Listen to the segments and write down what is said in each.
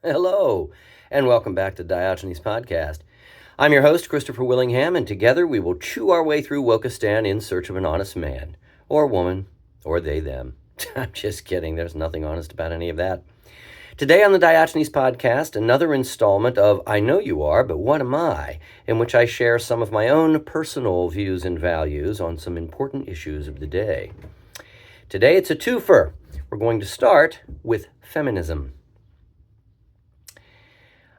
Hello, and welcome back to Diogenes Podcast. I'm your host, Christopher Willingham, and together we will chew our way through Wokistan in search of an honest man, or woman, or they, them. I'm just kidding, there's nothing honest about any of that. Today on the Diogenes Podcast, another installment of I Know You Are, But What Am I?, in which I share some of my own personal views and values on some important issues of the day. Today it's a twofer. We're going to start with feminism.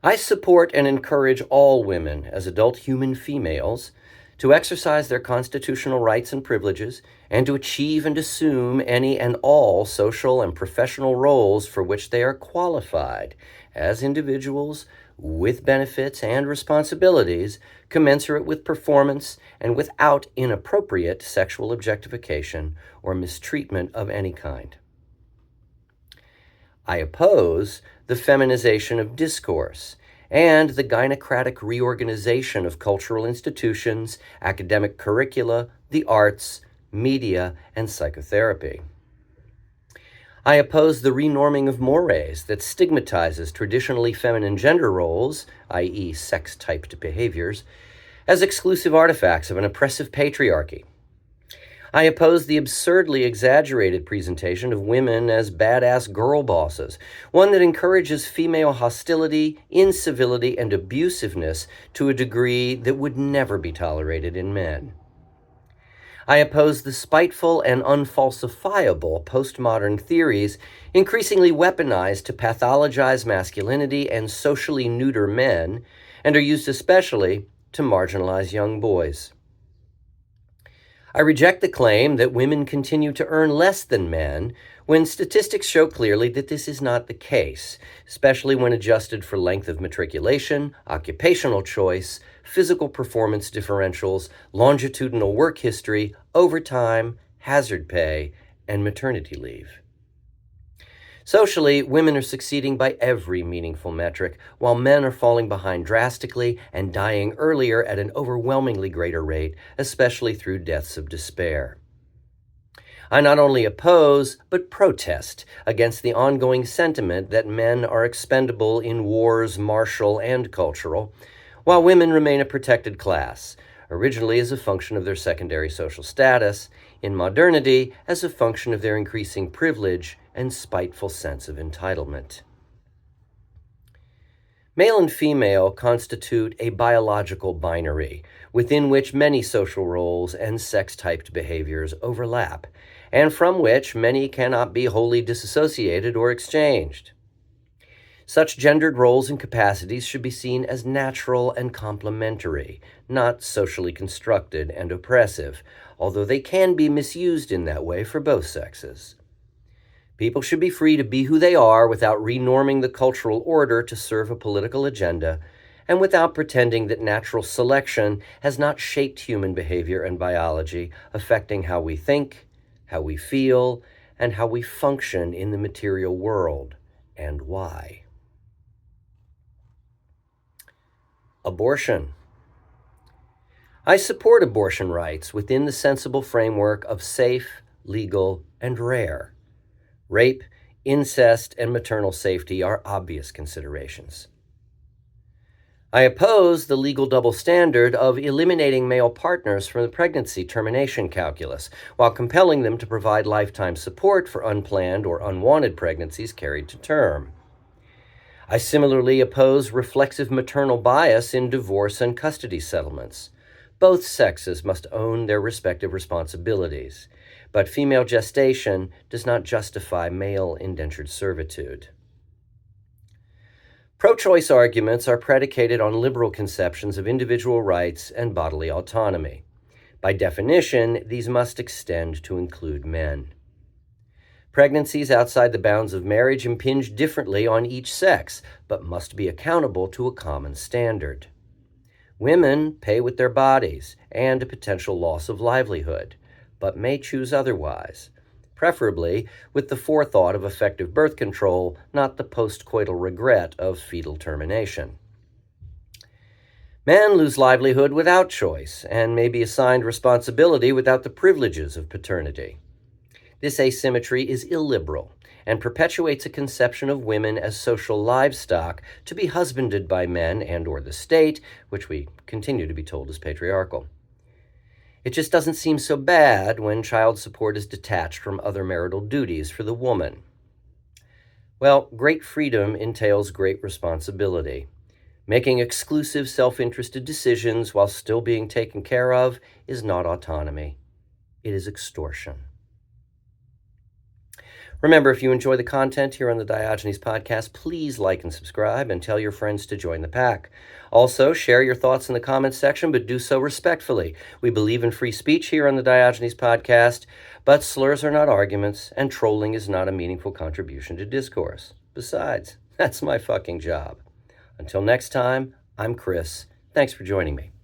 I support and encourage all women as adult human females to exercise their constitutional rights and privileges and to achieve and assume any and all social and professional roles for which they are qualified as individuals with benefits and responsibilities commensurate with performance and without inappropriate sexual objectification or mistreatment of any kind. I oppose the feminization of discourse and the gynocratic reorganization of cultural institutions, academic curricula, the arts, media, and psychotherapy. I oppose the renorming of mores that stigmatizes traditionally feminine gender roles, i.e. sex-typed behaviors, as exclusive artifacts of an oppressive patriarchy. I oppose the absurdly exaggerated presentation of women as badass girl bosses, one that encourages female hostility, incivility, and abusiveness to a degree that would never be tolerated in men. I oppose the spiteful and unfalsifiable postmodern theories increasingly weaponized to pathologize masculinity and socially neuter men, and are used especially to marginalize young boys. I reject the claim that women continue to earn less than men when statistics show clearly that this is not the case, especially when adjusted for length of matriculation, occupational choice, physical performance differentials, longitudinal work history, overtime, hazard pay, and maternity leave. Socially, women are succeeding by every meaningful metric, while men are falling behind drastically and dying earlier at an overwhelmingly greater rate, especially through deaths of despair. I not only oppose, but protest against the ongoing sentiment that men are expendable in wars, martial and cultural, while women remain a protected class, originally as a function of their secondary social status, in modernity as a function of their increasing privilege and spiteful sense of entitlement. Male and female constitute a biological binary within which many social roles and sex-typed behaviors overlap, and from which many cannot be wholly disassociated or exchanged. Such gendered roles and capacities should be seen as natural and complementary, not socially constructed and oppressive, although they can be misused in that way for both sexes. People should be free to be who they are without renorming the cultural order to serve a political agenda, and without pretending that natural selection has not shaped human behavior and biology, affecting how we think, how we feel, and how we function in the material world, and why. Abortion. I support abortion rights within the sensible framework of safe, legal, and rare. Rape, incest, and maternal safety are obvious considerations. I oppose the legal double standard of eliminating male partners from the pregnancy termination calculus, while compelling them to provide lifetime support for unplanned or unwanted pregnancies carried to term. I similarly oppose reflexive maternal bias in divorce and custody settlements. Both sexes must own their respective responsibilities, but female gestation does not justify male indentured servitude. Pro-choice arguments are predicated on liberal conceptions of individual rights and bodily autonomy. By definition, these must extend to include men. Pregnancies outside the bounds of marriage impinge differently on each sex, but must be accountable to a common standard. Women pay with their bodies and a potential loss of livelihood, but may choose otherwise, preferably with the forethought of effective birth control, not the postcoital regret of fetal termination. Men lose livelihood without choice and may be assigned responsibility without the privileges of paternity. This asymmetry is illiberal and perpetuates a conception of women as social livestock to be husbanded by men and or the state, which we continue to be told is patriarchal. It just doesn't seem so bad when child support is detached from other marital duties for the woman. Well, great freedom entails great responsibility. Making exclusive self-interested decisions while still being taken care of is not autonomy. It is extortion. Remember, if you enjoy the content here on the Diogenes podcast, please like and subscribe and tell your friends to join the pack. Also, share your thoughts in the comments section, but do so respectfully. We believe in free speech here on the Diogenes podcast, but slurs are not arguments, and trolling is not a meaningful contribution to discourse. Besides, that's my fucking job. Until next time, I'm Chris. Thanks for joining me.